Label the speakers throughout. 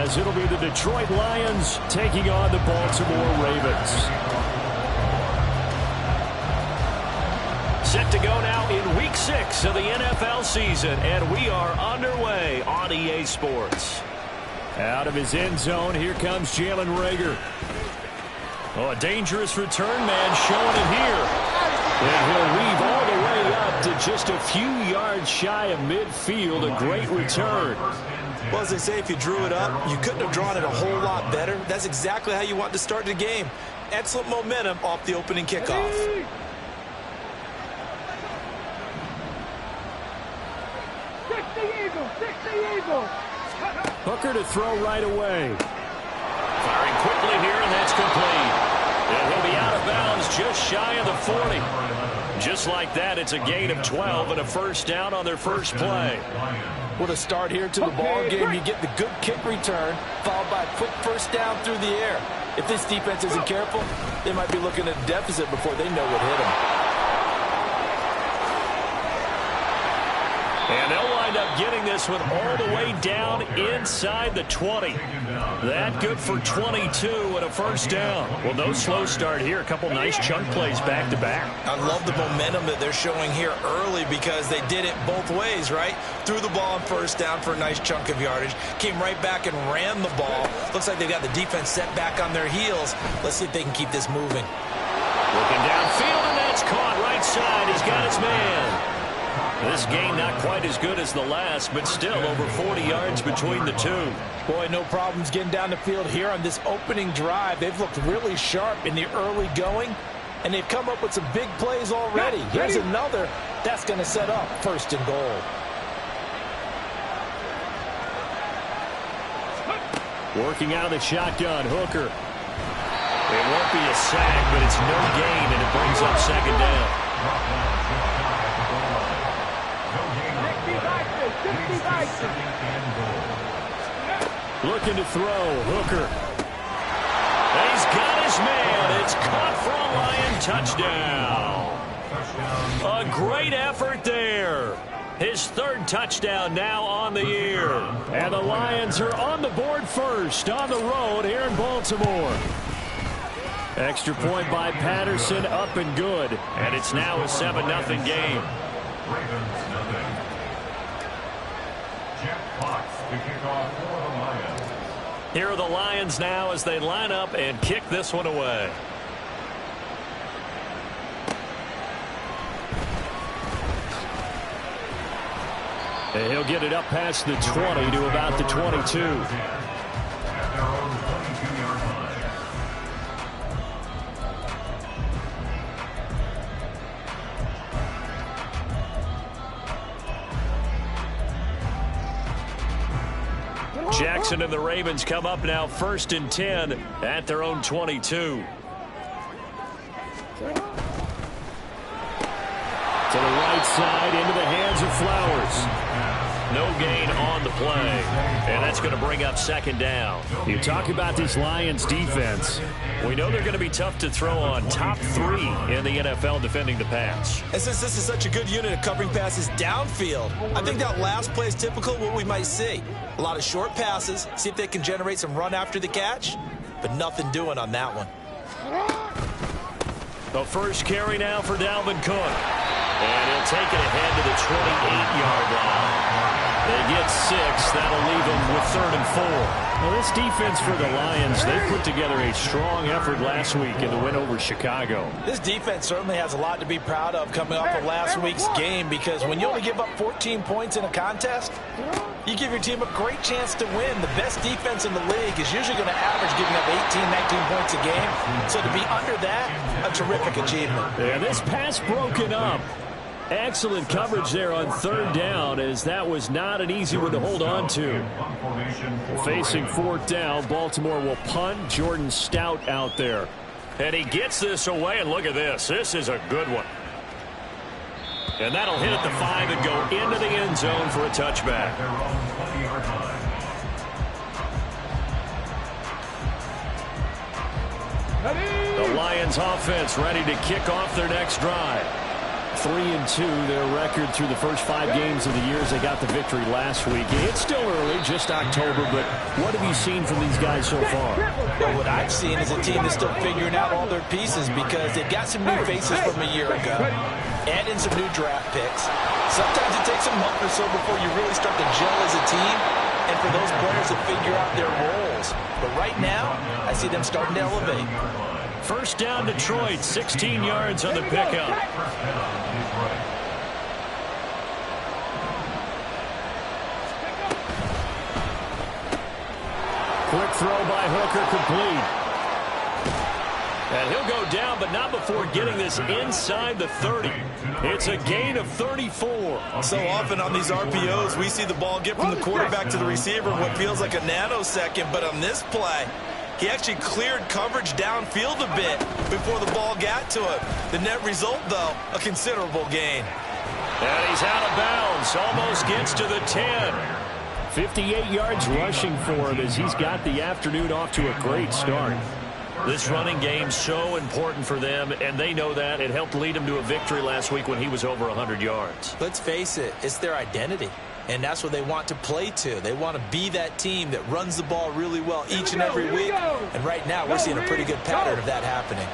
Speaker 1: as it'll be the Detroit Lions taking on the Baltimore Ravens. Set to go now in Week 6 of the NFL season, and we are underway on EA Sports. Out of his end zone, here comes Jalen Reagor. Oh, a dangerous return man showing it here. And he'll weave all the way up to just a few yards shy of midfield. A great return.
Speaker 2: Well, as they say, if you drew it up, you couldn't have drawn it a whole lot better. That's exactly how you want to start the game. Excellent momentum off the opening kickoff.
Speaker 1: Hooker to throw right away. Firing quickly here, and that's complete. And he'll be out of bounds just shy of the 40. Just like that, it's a gain of 12 and a first down on their first play.
Speaker 2: What a start here to the ball game. You get the good kick return, followed by a quick first down through the air. If this defense isn't careful, they might be looking at a deficit before they know what hit them.
Speaker 1: And they'll wind up getting this one all the way down inside the 20. That good for 22 and a first down. Well, no slow start here. A couple nice chunk plays back to back.
Speaker 2: I love the momentum that they're showing here early because they did it both ways, right? Threw the ball on first down for a nice chunk of yardage. Came right back and ran the ball. Looks like they got the defense set back on their heels. Let's see if they can keep this moving.
Speaker 1: Looking downfield, and that's caught right side. He's got his man. This game not quite as good as the last, but still over 40 yards between the two.
Speaker 2: Boy, no problems getting down the field here on this opening drive. They've looked really sharp in the early going, and they've come up with some big plays already. Here's another that's going to set up first and goal.
Speaker 1: Working out of the shotgun, Hooker. It won't be a sack, but it's no gain, and it brings up second down. Looking to throw, Hooker. He's got his man. It's caught for a Lion touchdown. A great effort there. His third touchdown now on the year. And the Lions are on the board first on the road here in Baltimore. Extra point by Patterson, up and good. And it's now a 7-0 game. Here are the Lions now as they line up and kick this one away. And he'll get it up past the 20 to about the 22. Jackson and the Ravens come up now 1st and 10 at their own 22. To the right side, into the hands of Flowers. No gain on the play, and that's going to bring up second down. You talk about this Lions defense. We know they're going to be tough to throw on. Top 3 in the NFL defending the pass.
Speaker 2: And since this is such a good unit of covering passes downfield, I think that last play is typical of what we might see. A lot of short passes, see if they can generate some run after the catch, but nothing doing on that one.
Speaker 1: The first carry now for Dalvin Cook. And he'll take it ahead to the 28-yard line. They get 6. That'll leave them with 3rd and 4. Well, this defense for the Lions, they put together a strong effort last week in the win over Chicago.
Speaker 2: This defense certainly has a lot to be proud of coming off of last week's game, because when you only give up 14 points in a contest, you give your team a great chance to win. The best defense in the league is usually going to average giving up 18, 19 points a game. So to be under that, a terrific achievement.
Speaker 1: Yeah, this pass broken up. Excellent coverage there on 3rd down, as that was not an easy one to hold on to. Facing 4th down, Baltimore will punt. Jordan Stout out there. And he gets this away, and look at this. This is a good one. And that'll hit at the 5 and go into the end zone for a touchback. The Lions offense ready to kick off their next drive. 3-2, their record through the first 5 games of the year as they got the victory last week. It's still early, just October, but what have you seen from these guys so far?
Speaker 2: Well, what I've seen is a team that's still figuring out all their pieces because they've got some new faces from a year ago and in some new draft picks. Sometimes it takes a month or so before you really start to gel as a team and for those players to figure out their roles. But right now, I see them starting to elevate.
Speaker 1: First down, Detroit, 16 yards on the pickup. Quick throw by Hooker, complete. And he'll go down, but not before getting this inside the 30. It's a gain of 34.
Speaker 2: So often on these RPOs, we see the ball get from the quarterback to the receiver in what feels like a nanosecond. But on this play, he actually cleared coverage downfield a bit before the ball got to him. The net result, though, a considerable gain.
Speaker 1: And he's out of bounds. Almost gets to the 10. 58 yards rushing for him as he's got the afternoon off to a great start. This running game's so important for them, and they know that. It helped lead them to a victory last week when he was over 100 yards.
Speaker 2: Let's face it, it's their identity. And that's what they want to play to. They want to be that team that runs the ball really well each and every week. And right now, we're seeing a pretty good pattern of that happening.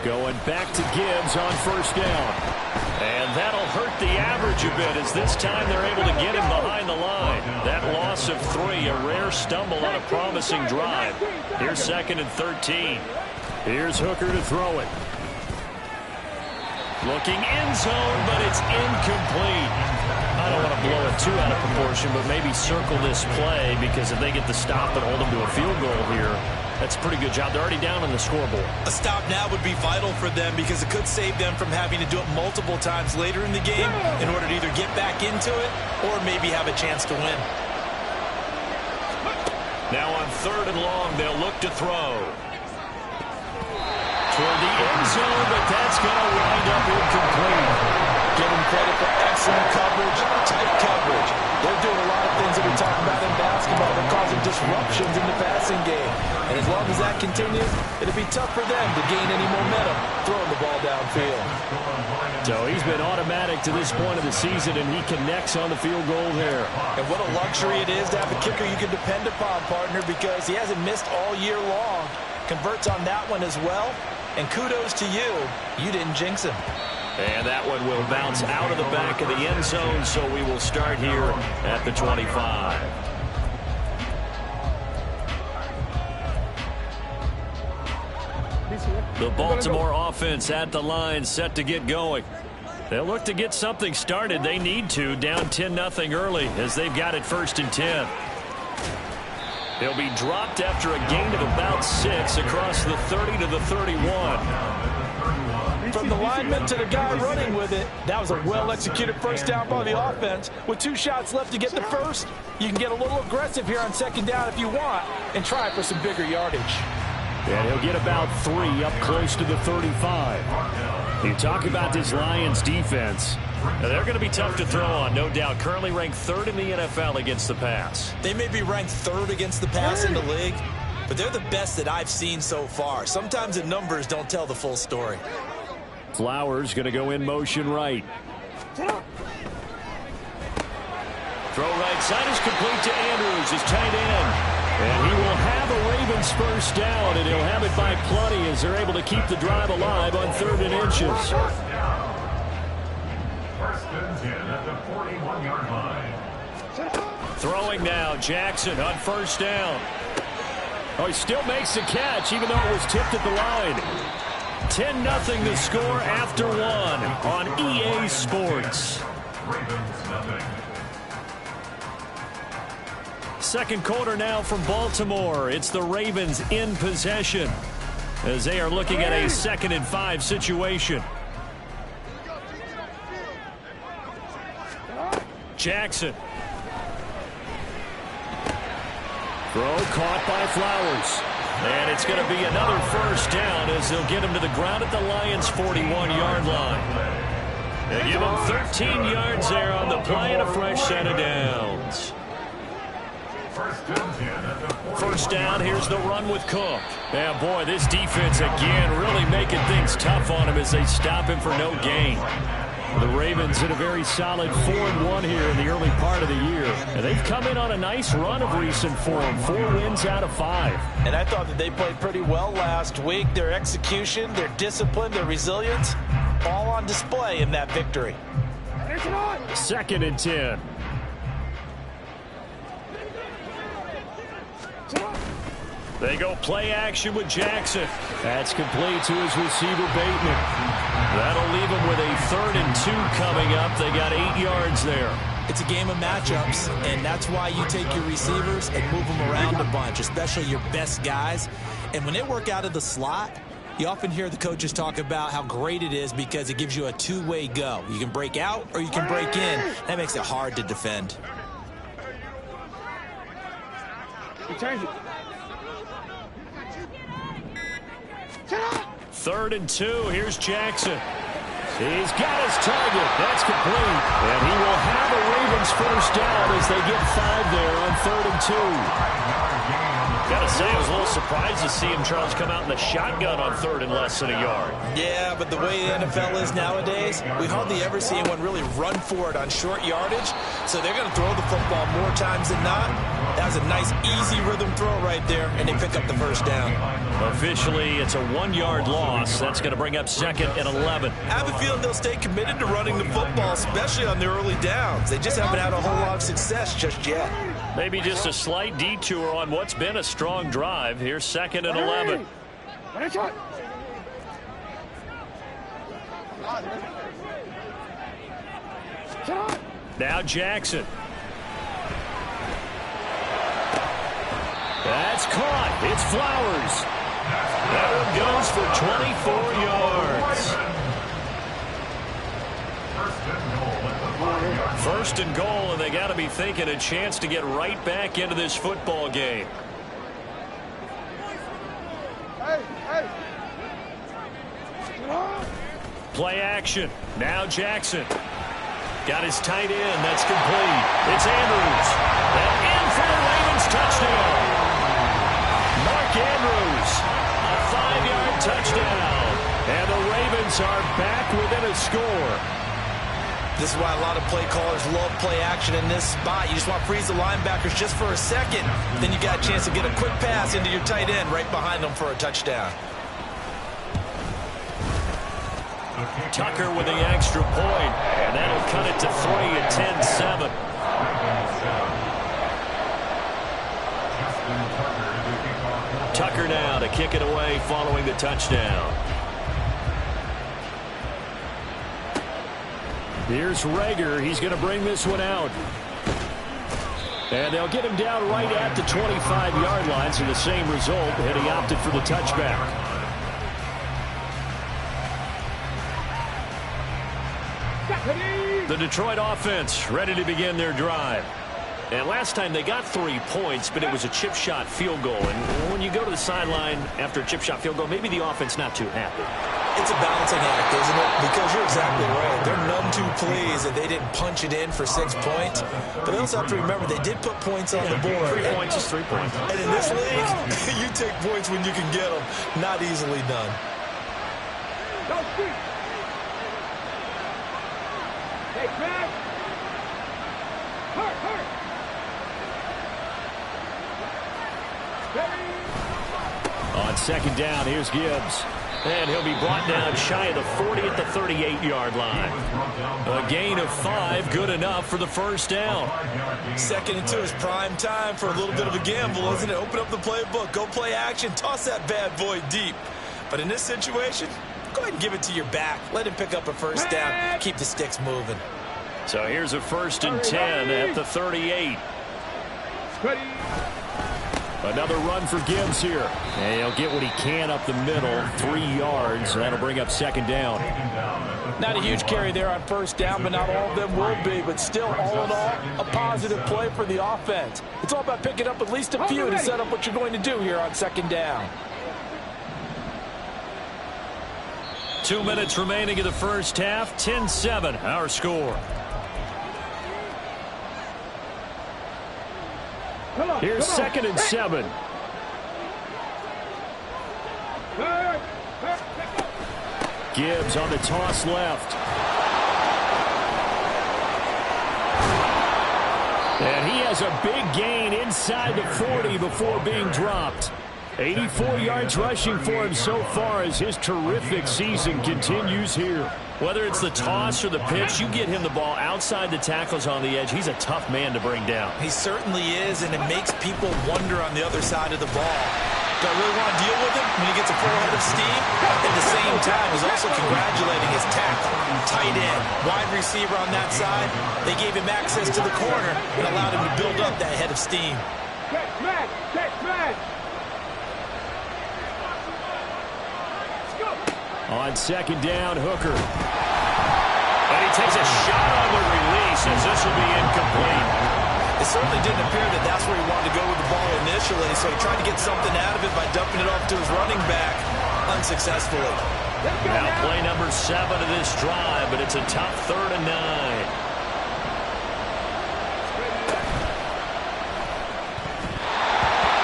Speaker 1: Going back to Gibbs on first down. And that'll hurt the average a bit as this time they're able to get him behind the line. That loss of 3, a rare stumble on a promising drive. Here's 2nd and 13. Here's Hooker to throw it. Looking end zone, but it's incomplete. I don't want to blow it too out of proportion, but maybe circle this play because if they get the stop and hold them to a field goal here, that's a pretty good job. They're already down on the scoreboard.
Speaker 2: A stop now would be vital for them because it could save them from having to do it multiple times later in the game in order to either get back into it or maybe have a chance to win.
Speaker 1: Now on 3rd and long, they'll look to throw. Toward the end zone, but that's going to wind up incomplete.
Speaker 2: Give them credit for excellent coverage, tight coverage. They're doing a lot of things that we talk about in basketball. They're causing disruptions in the passing game. And as long as that continues, it'll be tough for them to gain any momentum throwing the ball downfield.
Speaker 1: So he's been automatic to this point of the season, and he connects on the field goal there.
Speaker 2: And what a luxury it is to have a kicker you can depend upon, partner, because he hasn't missed all year long. Converts on that one as well. And kudos to you. You didn't jinx him.
Speaker 1: And that one will bounce out of the back of the end zone, so we will start here at the 25. The Baltimore offense at the line, set to get going. They'll look to get something started. They need to, down 10-0 early as they've got it 1st and 10. He'll be dropped after a gain of about 6 across the 30 to the 31.
Speaker 2: From the lineman to the guy running with it, that was a well-executed first down by the offense. With 2 shots left to get the first, you can get a little aggressive here on 2nd down if you want and try for some bigger yardage.
Speaker 1: And he'll get about 3 up close to the 35. You talk about this Lions defense. They're going to be tough to throw on, no doubt. Currently ranked 3rd in the NFL against the pass.
Speaker 2: They may be ranked 3rd against the pass in the league, but they're the best that I've seen so far. Sometimes the numbers don't tell the full story.
Speaker 1: Flowers going to go in motion right. Throw right side is complete to Andrews, his tight end. And he will have a Ravens first down, and he'll have it by plenty as they're able to keep the drive alive on 3rd and inches.
Speaker 3: 1st and 10 at the 41-yard line.
Speaker 1: Throwing now, Jackson on first down. Oh, he still makes the catch, even though it was tipped at the line. 10-0 the score after 1 on EA Sports.
Speaker 3: Ravens nothing.
Speaker 1: 2nd quarter now from Baltimore. It's the Ravens in possession as they are looking at a 2nd and 5 situation. Jackson. Throw caught by Flowers. And it's going to be another first down as they'll get him to the ground at the Lions' 41-yard line. They give him 13 yards there on the play and a fresh set of downs.
Speaker 3: 1st and 10 at the 41.
Speaker 1: first down. Here's the run with Cook. And, boy, this defense, again, really making things tough on him as they stop him for no gain. The Ravens in a very solid 4-1 here in the early part of the year. And they've come in on a nice run of recent form. 4 wins out of 5.
Speaker 2: And I thought that they played pretty well last week. Their execution, their discipline, their resilience, all on display in that victory.
Speaker 1: 2nd and 10. They go play action with Jackson. That's complete to his receiver, Bateman. That'll leave him with a 3rd and 2 coming up. They got 8 yards there.
Speaker 4: It's a game of matchups, and that's why you take your receivers and move them around a bunch, especially your best guys. And when they work out of the slot, you often hear the coaches talk about how great it is because it gives you a two-way go. You can break out or you can break in. That makes it hard to defend.
Speaker 5: Change it.
Speaker 1: 3rd and 2. Here's Jackson. He's got his target. That's complete. And he will have a Ravens first down as they get 5 there on 3rd and 2. Gotta say, I was a little surprised to see him, Charles, come out in the shotgun on 3rd and less than a yard.
Speaker 2: Yeah, but the way the NFL is nowadays, we hardly ever see anyone really run for it on short yardage. So they're going to throw the football more times than not. That was a nice, easy rhythm throw right there, and they pick up the first down.
Speaker 1: Officially, it's a 1-yard loss. That's going to bring up 2nd and 11.
Speaker 2: I have a feeling they'll stay committed to running the football, especially on their early downs. They just haven't had a whole lot of success just yet.
Speaker 1: Maybe just a slight detour on what's been a strong drive. Here's 2nd and 11. Now Jackson. That's caught. It's Flowers. That one goes for 24 yards. 1st and goal, and they got to be thinking a chance to get right back into this football game. Play action. Now Jackson. Got his tight end. That's complete. It's Andrews. And in for the Ravens touchdown. Mark Andrews. A 5-yard touchdown. And the Ravens are back within a score.
Speaker 2: This is why a lot of play callers love play action in this spot. You just want to freeze the linebackers just for a second. Then you got a chance to get a quick pass into your tight end right behind them for a touchdown.
Speaker 1: Tucker with the extra point, and that'll cut it to 3 at 10-7. Tucker now to kick it away following the touchdown. Here's Rager. He's going to bring this one out. And they'll get him down right at the 25-yard line, so the same result, and he opted for the touchback. The Detroit offense ready to begin their drive. And last time they got 3 points, but it was a chip shot field goal. And when you go to the sideline after a chip shot field goal, maybe the offense not too happy.
Speaker 2: It's a balancing act, isn't it? Because you're exactly right. They're none too pleased that they didn't punch it in for 6 points. But they also have to remember they did put points on the board.
Speaker 1: 3 points is 3 points.
Speaker 2: And in this league, you take points when you can get them. Not easily done.
Speaker 1: On 2nd down, here's Gibbs. And he'll be brought down shy of the 40 at the 38-yard line. A gain of 5, good enough for the first down.
Speaker 2: 2nd and 2 is prime time for a little bit of a gamble, isn't it? Open up the playbook, go play action, toss that bad boy deep. But in this situation, go ahead and give it to your back. Let him pick up a first down, keep the sticks moving.
Speaker 1: So here's a 1st and 10 at the 38. Another run for Gibbs here. And he'll get what he can up the middle, 3 yards. That'll bring up 2nd down.
Speaker 2: Not a huge carry there on 1st down, but not all of them will be. But still, all in all, a positive play for the offense. It's all about picking up at least a few to set up what you're going to do here on 2nd down.
Speaker 1: 2 minutes remaining in the first half. 10-7, our score. Here's 2nd and 7. Gibbs on the toss left. And he has a big gain inside the 40 before being dropped. 84 yards rushing for him so far as his terrific season continues here. Whether it's the toss or the pitch, you get him the ball outside the tackles on the edge. He's a tough man to bring down.
Speaker 2: He certainly is, and it makes people wonder on the other side of the ball. Do I really want to deal with him when he gets a full head of steam? At the same time, he's also congratulating his tackle, tight end, wide receiver on that side. They gave him access to the corner and allowed him to build up that head of steam.
Speaker 1: On second down, Hooker. And he takes a shot on the release as this will be incomplete.
Speaker 2: It certainly didn't appear that that's where he wanted to go with the ball initially, so he tried to get something out of it by dumping it off to his running back unsuccessfully.
Speaker 1: Now play number 7 of this drive, but it's a tough 3rd and 9.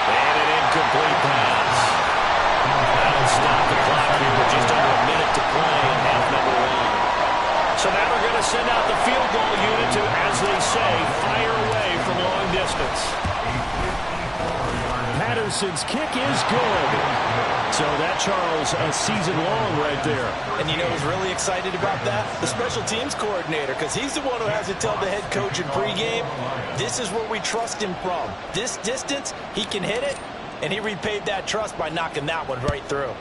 Speaker 1: And an incomplete pass. That'll stop the clock here with just under a minute to play in half number 1. So now they're going to send out the field goal unit to, as they say, fire away from long distance. Patterson's kick is good. So that, Charles, a season long right there.
Speaker 2: And you know who's really excited about that? The special teams coordinator, because he's the one who has to tell the head coach in pregame, this is where we trust him from. This distance, he can hit it, and he repaid that trust by knocking that one right through.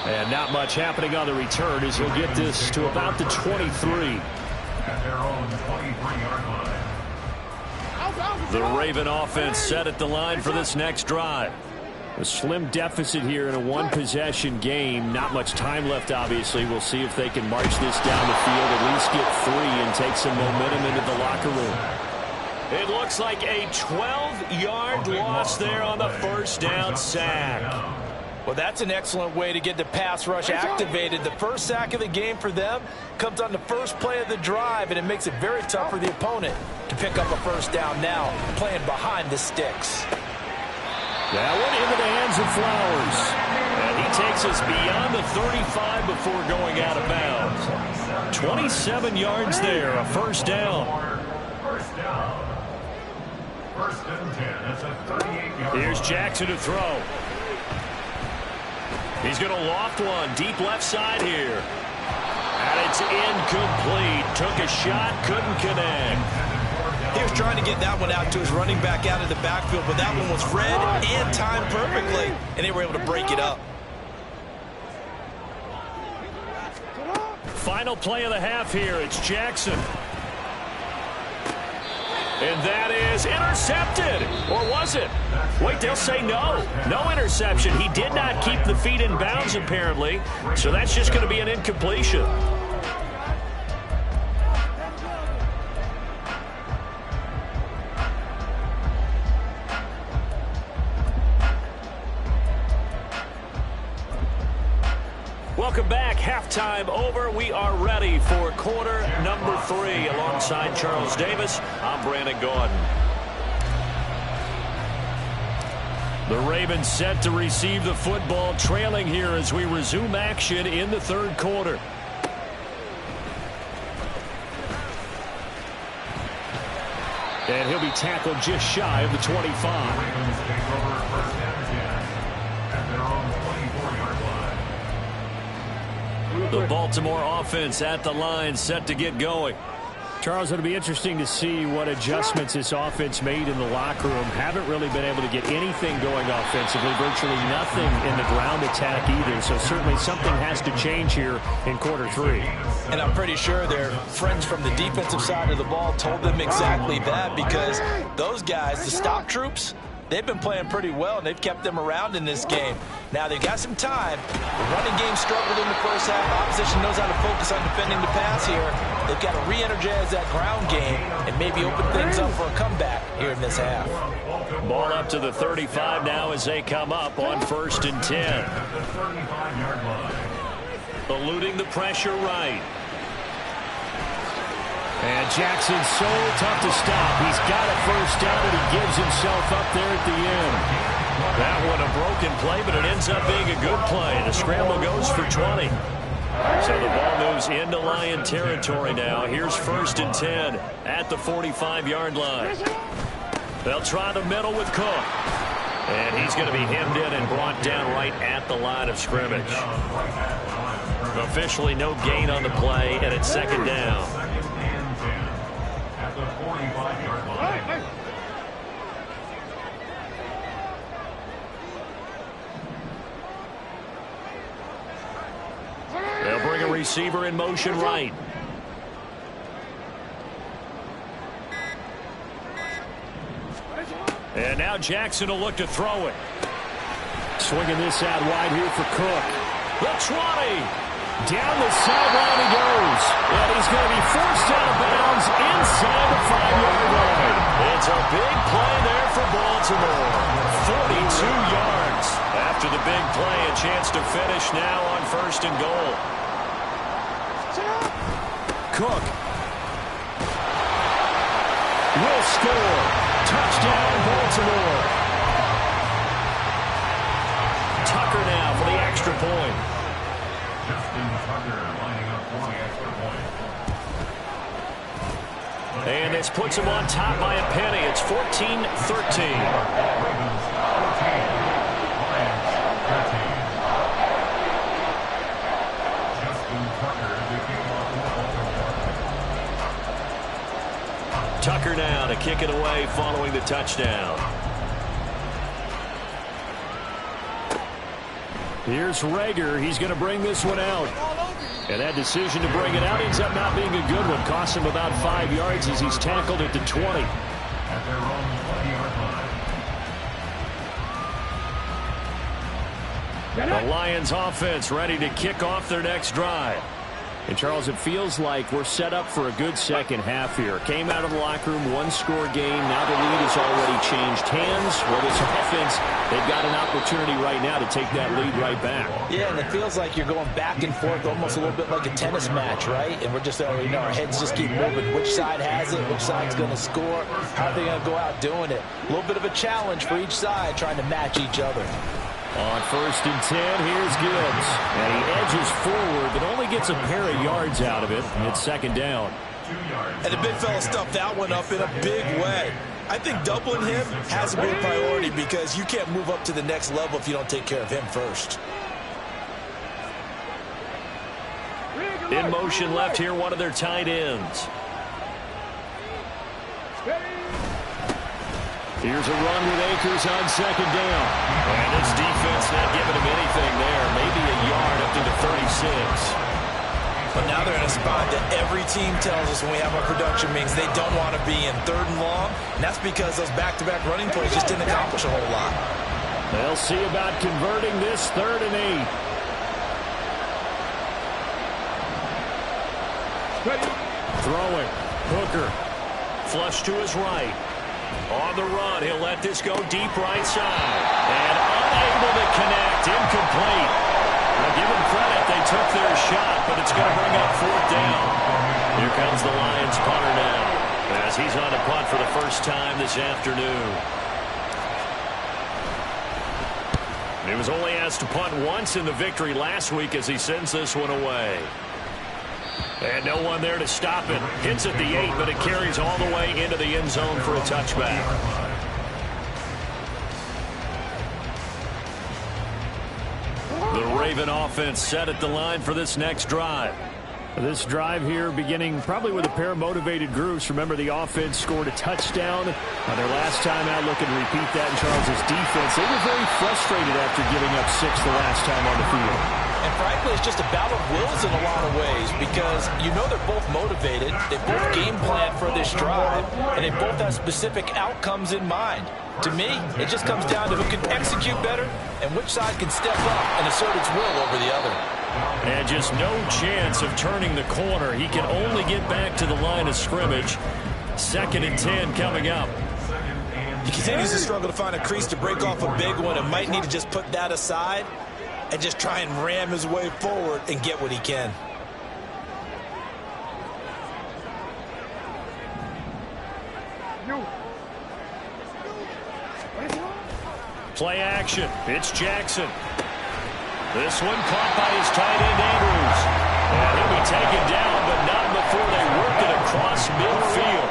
Speaker 1: And not much happening on the return as he'll get this to about the 23.
Speaker 3: At their own 23-yard line.
Speaker 1: The Raven offense set at the line for this next drive. A slim deficit here in a one-possession game. Not much time left, obviously. We'll see if they can march this down the field, at least get 3 and take some momentum into the locker room. It looks like a 12-yard loss there on the first down sack.
Speaker 2: Well, that's an excellent way to get the pass rush activated. The first sack of the game for them comes on the first play of the drive, and it makes it very tough for the opponent to pick up a first down now, playing behind the sticks.
Speaker 1: That one into the hands of Flowers. And he takes us beyond the 35 before going out of bounds. 27 yards there, a first down.
Speaker 3: First down. 1st and 10. That's a 38-yard line.
Speaker 1: Here's Jackson to throw. He's going to loft one deep left side here. And it's incomplete. Took a shot, couldn't connect.
Speaker 2: He was trying to get that one out to his running back out of the backfield, but that one was read and timed perfectly, and they were able to break it up.
Speaker 1: Final play of the half here. It's Jackson. And that is intercepted. Or was it? Wait, they'll say no. No interception. He did not keep the feet in bounds, apparently. So that's just going to be an incompletion. Welcome back. Halftime over. We are ready for quarter number 3. Alongside Charles Davis, I'm Brandon Gaudin. The Ravens set to receive the football, trailing here as we resume action in the 3rd quarter. And he'll be tackled just shy of the 25.
Speaker 3: Ravens take over 1st and 10 at their own 24-yard line.
Speaker 1: The Baltimore offense at the line, set to get going. Charles, it'll be interesting to see what adjustments this offense made in the locker room. Haven't really been able to get anything going offensively, virtually nothing in the ground attack either. So certainly something has to change here in quarter 3.
Speaker 2: And I'm pretty sure their friends from the defensive side of the ball told them exactly that, because those guys, the stop troops, they've been playing pretty well, and they've kept them around in this game. Now, they've got some time. The running game struggled in the first half. Opposition knows how to focus on defending the pass here. They've got to re-energize that ground game and maybe open things up for a comeback here in this half.
Speaker 1: Ball up to the 35 now as they come up on 1st and 10.
Speaker 3: The 35-yard line.
Speaker 1: Eluding the pressure right. And Jackson's so tough to stop. He's got a first down, and he gives himself up there at the end.
Speaker 6: That one a broken play, but it ends up being a good play. The scramble goes for 20. So the ball moves into Lion territory now. Here's 1st and 10 at the 45-yard line. They'll try the middle with Cook. And he's going to be hemmed in and brought down right at the line of scrimmage. Officially no gain on the play, and it's 2nd down.
Speaker 3: At the 45-yard line.
Speaker 6: They'll bring a receiver in motion right.
Speaker 1: And now Jackson will look to throw it. Swinging this out wide here for Cook. The 20. Down the sideline he goes. And he's going to be forced out of bounds inside the 5-yard line.
Speaker 6: It's a big play there for Baltimore. 42 yards. After the big play, a chance to finish now on 1st and goal.
Speaker 1: Cook will score. Touchdown, Baltimore. Tucker now for the extra point.
Speaker 3: Justin Tucker lining up for the extra point.
Speaker 6: And this puts him on top by a penny. It's 14-13.
Speaker 3: Ravens 14, Lions 13. Justin Tucker to kick off the Baltimore.
Speaker 6: Tucker now to kick it away following the touchdown.
Speaker 1: Here's Rager. He's going to bring this one out. And that decision to bring it out ends up not being a good one. Costs him about 5 yards as he's tackled at the 20.
Speaker 3: At their own 20-yard line.
Speaker 1: The Lions offense ready to kick off their next drive. And, Charles, it feels like we're set up for a good second half here. Came out of the locker room, one-score game. Now the lead has already changed hands. Well, this offense, they've got an opportunity right now to take that lead right back.
Speaker 2: Yeah, and it feels like you're going back and forth almost a little bit like a tennis match, right? And we're just already know our heads just keep moving. Which side has it? Which side's going to score? How are they going to go out doing it? A little bit of a challenge for each side trying to match each other.
Speaker 1: On 1st and 10, here's Gibbs. And he edges forward, but only gets a pair of yards out of it. And it's 2nd down.
Speaker 4: And the big fella stuffed that one up in a big way. I think doubling him has to be a priority because you can't move up to the next level if you don't take care of him first.
Speaker 6: In motion left here, one of their tight ends.
Speaker 1: Here's a run with Akers on 2nd down.
Speaker 6: And this defense not giving him anything there. Maybe a yard up to the 36.
Speaker 4: But now they're in a spot that every team tells us when we have our production meetings they don't want to be in 3rd and long. And that's because those back-to-back running plays just didn't accomplish a whole lot.
Speaker 1: They'll see about converting this 3rd and 8. Throwing. Hooker.
Speaker 6: Flush to his right. On the run, he'll let this go deep right side. And unable to connect. Incomplete. Now give them credit. They took their shot, but it's going to bring up 4th down. Here comes the Lions punter now, as he's on a punt for the first time this afternoon. He was only asked to punt once in the victory last week as he sends this one away. And no one there to stop it. Hits at the 8, but it carries all the way into the end zone for a touchback. The Raven offense set at the line for this next drive.
Speaker 1: This drive here beginning probably with a pair of motivated groups. Remember, the offense scored a touchdown on their last time out. Looking to repeat that in Charles's defense. They were very frustrated after giving up 6 the last time on the field.
Speaker 2: And frankly, it's just a battle of wills in a lot of ways because you know they're both motivated. They both game plan for this drive, and they both have specific outcomes in mind. To me, it just comes down to who can execute better and which side can step up and assert its will over the other.
Speaker 6: And just no chance of turning the corner. He can only get back to the line of scrimmage. 2nd and 10 coming up.
Speaker 4: He continues to struggle to find a crease to break off a big one and might need to just put that aside and just try and ram his way forward and get what he can.
Speaker 6: Play action. It's Jackson. This one caught by his tight end, Andrews. And he'll be taken down, but not before they work it across midfield.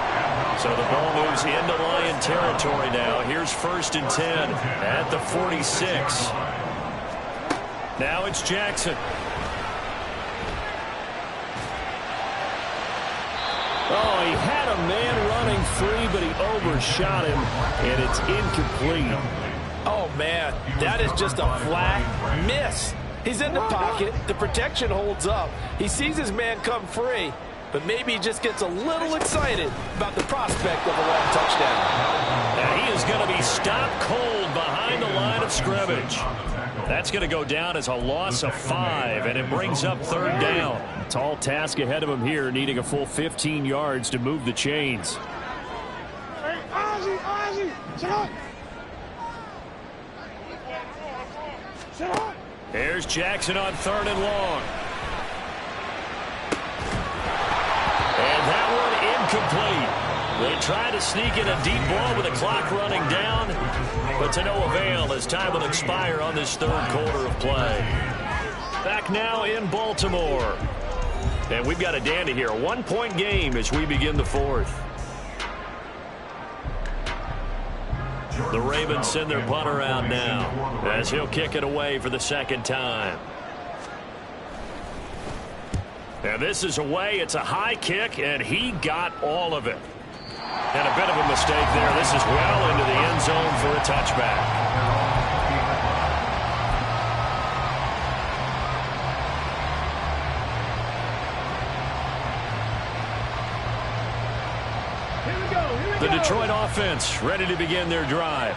Speaker 6: So the ball moves into Lion territory now. Here's 1st and 10 at the 46. Now it's Jackson.
Speaker 1: Oh, he had a man running free, but he overshot him, and it's incomplete.
Speaker 2: Oh, man, that is just a flat miss. He's in the pocket. The protection holds up. He sees his man come free, but maybe he just gets a little excited about the prospect of a long touchdown.
Speaker 6: Now he is going to be stopped cold behind the line of scrimmage. That's going to go down as a loss of 5, and it brings up 3rd down.
Speaker 1: Tall task ahead of him here, needing a full 15 yards to move the chains.
Speaker 6: Here's Jackson on 3rd and long. And that one incomplete. They try to sneak in a deep ball with the clock running down, but to no avail as time will expire on this 3rd quarter of play. Back now in Baltimore. And we've got a dandy here. A 1-point game as we begin the 4th. The Ravens send their punter out now as he'll kick it away for the 2nd time. And this is away. It's a high kick, and he got all of it. And a bit of a mistake there. This is well into the end zone for a touchback. The Detroit offense ready to begin their drive.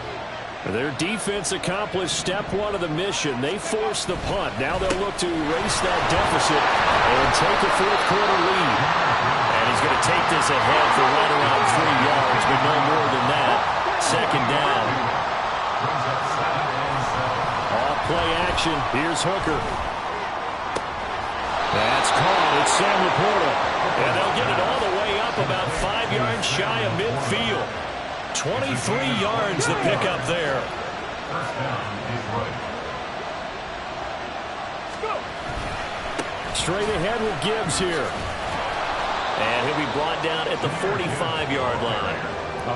Speaker 6: Their defense accomplished step 1 of the mission. They forced the punt. Now they'll look to erase that deficit and take a 4th quarter lead. And he's going to take this ahead for right around 3 yards, but no more than that. 2nd down. Off play action. Here's Hooker. That's caught. It's Sam Laporta. And they'll get it all the way up about 5 yards shy of midfield. 23 yards to pick up there.
Speaker 1: Straight ahead with Gibbs here.
Speaker 6: And he'll be brought down at the 45-yard line.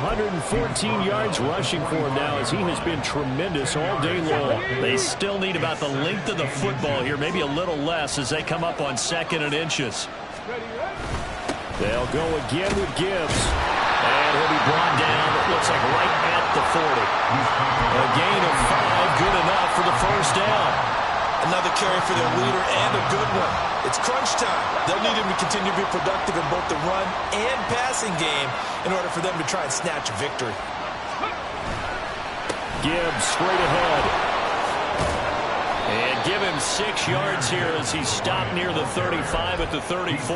Speaker 1: 114 yards rushing for him now as he has been tremendous all day long.
Speaker 6: They still need about the length of the football here, maybe a little less as they come up on 2nd and inches.
Speaker 1: They'll go again with Gibbs.
Speaker 6: And he'll be brought down, it looks like right at the 40. A gain of 5, good enough for the 1st down.
Speaker 4: Another carry for their leader and a good one. It's crunch time. They'll need him to continue to be productive in both the run and passing game in order for them to try and snatch a victory.
Speaker 1: Gibbs straight ahead.
Speaker 6: And give him 6 yards here as he's stopped near the 35 at the 34.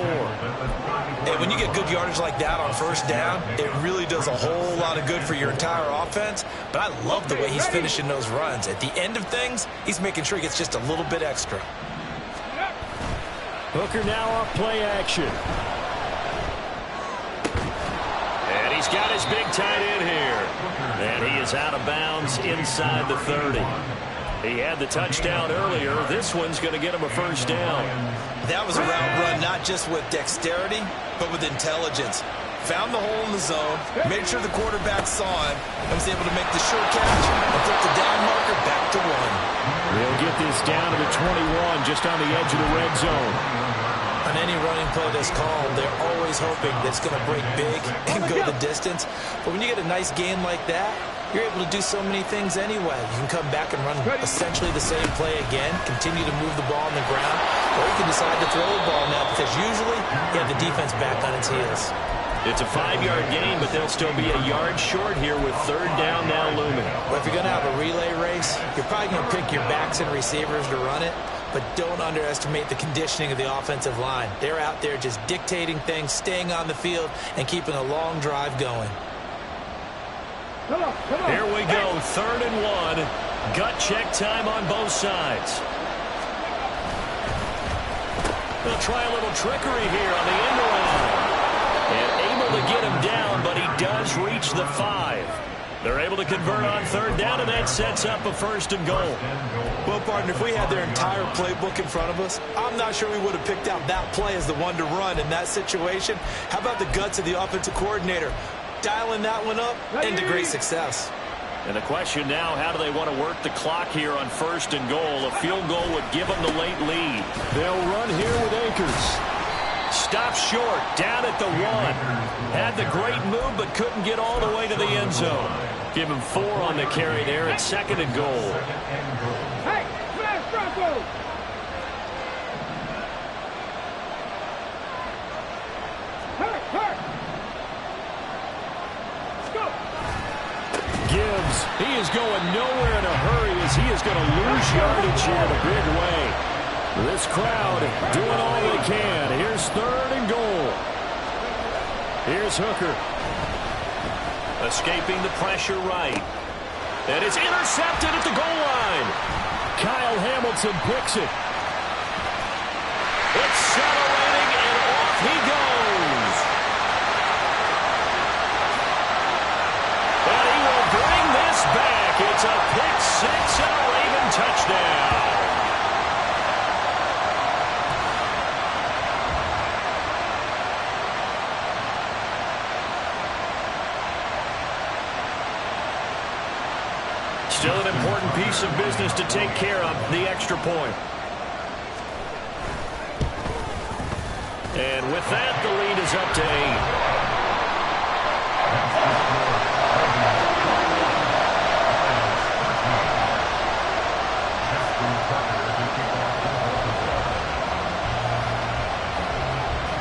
Speaker 4: And when you get good yardage like that on 1st down, it really does a whole lot of good for your entire offense. But I love the way he's finishing those runs. At the end of things, he's making sure he gets just a little bit extra.
Speaker 1: Hooker now off play action.
Speaker 6: And he's got his big tight end here. And he is out of bounds inside the 30. He had the touchdown earlier. This one's going to get him a 1st down.
Speaker 4: That was a route run not just with dexterity, but with intelligence. Found the hole in the zone, made sure the quarterback saw him, and was able to make the sure catch and put the down marker back to 1.
Speaker 1: They'll get this down to the 21, just on the edge of the red zone.
Speaker 4: On any running play that's called, they're always hoping that it's going to break big and go the distance. But when you get a nice gain like that, you're able to do so many things anyway. You can come back and run essentially the same play again, continue to move the ball on the ground, or you can decide to throw the ball now because usually you have the defense back on its heels.
Speaker 6: It's a 5-yard gain, but they'll still be a yard short here with 3rd down now looming.
Speaker 4: Well, if you're going to have a relay race, you're probably going to pick your backs and receivers to run it, but don't underestimate the conditioning of the offensive line. They're out there just dictating things, staying on the field, and keeping a long drive going.
Speaker 6: Here we go, 3rd and 1. Gut check time on both sides. They'll try a little trickery here on the end around. And able able to get him down, but he does reach the 5. They're able to convert on third down, and that sets up a 1st and goal.
Speaker 4: Well, partner, if we had their entire playbook in front of us, I'm not sure we would have picked out that play as the one to run in that situation. How about the guts of the offensive coordinator? Dialing that one up into great success.
Speaker 6: And the question now, how do they want to work the clock here on 1st and goal? A field goal would give them the late lead.
Speaker 1: They'll run here with Akers.
Speaker 6: Stop short, down at the 1. Had the great move, but couldn't get all the way to the end zone. Give him 4 on the carry there at 2nd and goal.
Speaker 5: Hey, smash Bronco! Hurt! Let's go!
Speaker 1: Gibbs, he is going nowhere in a hurry as he is going to lose yardage here in a big way. This crowd doing all they can. Here's 3rd and goal. Here's Hooker.
Speaker 6: Escaping the pressure right. And it's intercepted at the goal line.
Speaker 1: Kyle Hamilton picks it.
Speaker 6: Accelerating, and off he goes. And he will bring this back. It's a pick 6 and a Raven touchdown. Still an important piece of business to take care of, the extra point. And with that, the lead is up to 8.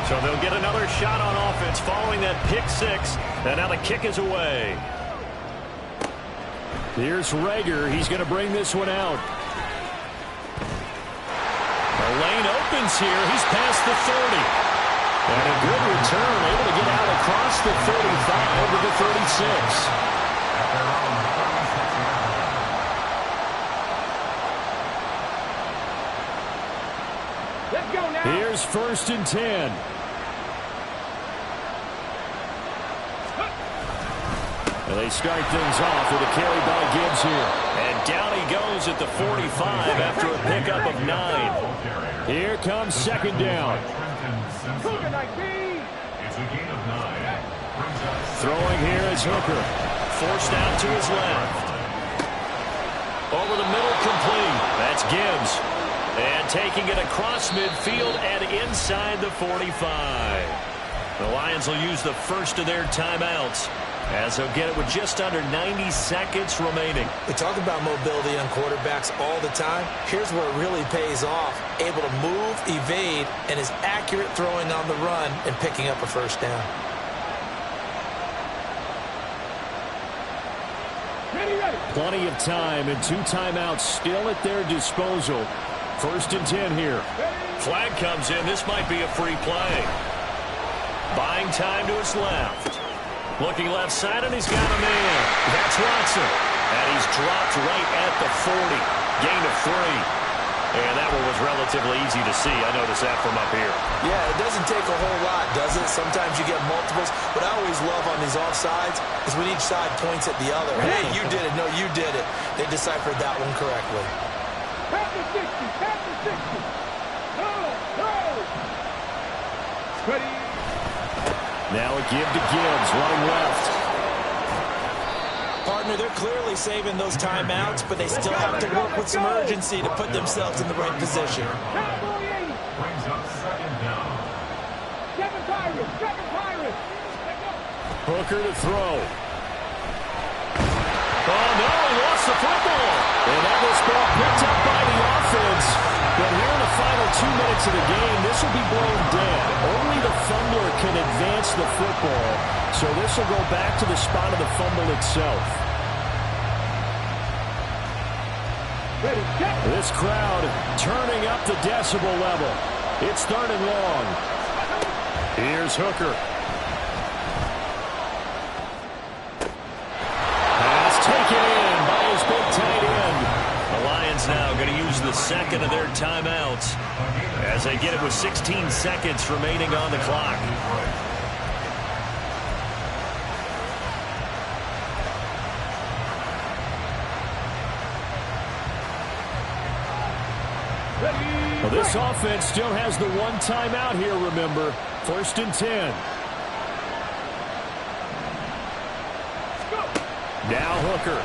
Speaker 6: So they'll get another shot on offense following that pick 6. And now the kick is away.
Speaker 1: Here's Rager. He's going to bring this one out.
Speaker 6: The lane opens here. He's past the 30.
Speaker 1: And a good return, able to get out across the 35 to the 36.
Speaker 5: Let's go now!
Speaker 1: Here's 1st and 10. And they start things off with a carry by Gibbs here.
Speaker 6: And down he goes at the 45 after a pickup of 9.
Speaker 1: Here comes 2nd down.
Speaker 5: Cougar like me!
Speaker 3: It's a gain of 9.
Speaker 1: Throwing here is Hooker.
Speaker 6: Forced out to his left. Over the middle, complete. That's Gibbs. And taking it across midfield and inside the 45. The Lions will use the first of their timeouts, as they'll get it with just under 90 seconds remaining.
Speaker 4: We talk about mobility on quarterbacks all the time. Here's where it really pays off. Able to move, evade, and is accurate throwing on the run and picking up a 1st down.
Speaker 5: Ready!
Speaker 1: Plenty of time and 2 timeouts still at their disposal. 1st and 10 here.
Speaker 6: Flag comes in. This might be a free play. Buying time to his left. Looking left side, and he's got a man. That's Watson. And he's dropped right at the 40. Gain of 3. And that one was relatively easy to see. I noticed that from up here.
Speaker 4: Yeah, it doesn't take a whole lot, does it? Sometimes you get multiples. What I always love on these offsides is when each side points at the other. Hey, you did it. No, you did it. They deciphered that one correctly.
Speaker 5: Past the 60! Past the 60! No! Ready!
Speaker 1: Now a give to Gibbs, running left.
Speaker 4: Partner, they're clearly saving those timeouts, but they still have to work with some urgency to put themselves in the right position.
Speaker 5: Cowboy 80!
Speaker 3: Brings up 2nd down.
Speaker 5: Seven Pirates!
Speaker 1: Hooker to throw.
Speaker 6: Oh, no, he lost the football.
Speaker 1: And that was ball picked up by the offense. But here in the final 2 minutes of the game, this will be blown dead. Only the fumbler can advance the football. So this will go back to the spot of the fumble itself.
Speaker 5: Ready, check!
Speaker 1: This crowd turning up the decibel level. It's 3rd and long. Here's Hooker. Pass taken in by his big tight end.
Speaker 6: The Lions now going to use the 2nd of their timeouts as they get it with 16 seconds remaining on the clock.
Speaker 1: Well, this offense still has the one timeout here, remember. 1st and 10. Now Hooker.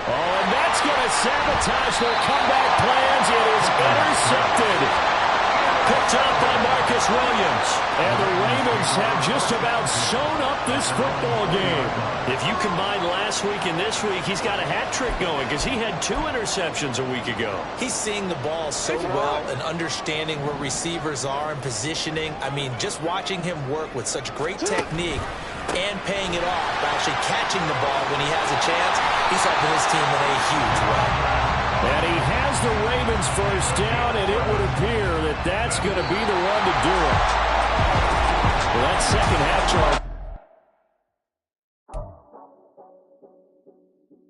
Speaker 1: Oh, and that's going to sabotage their comeback plans. It is intercepted. Picked up by Marcus Williams. And the Ravens have just about sewn up this football game.
Speaker 6: If you combine last week and this week, he's got a hat trick going because he had 2 interceptions a week ago.
Speaker 4: He's seeing the ball so well and understanding where receivers are and positioning. I mean, just watching him work with such great technique and paying it off by actually catching the ball when he has a chance, he's helping his team in a huge way.
Speaker 1: And he has the Ravens first down, and it would appear that that's going to be the one to do it. Well, that second half chart.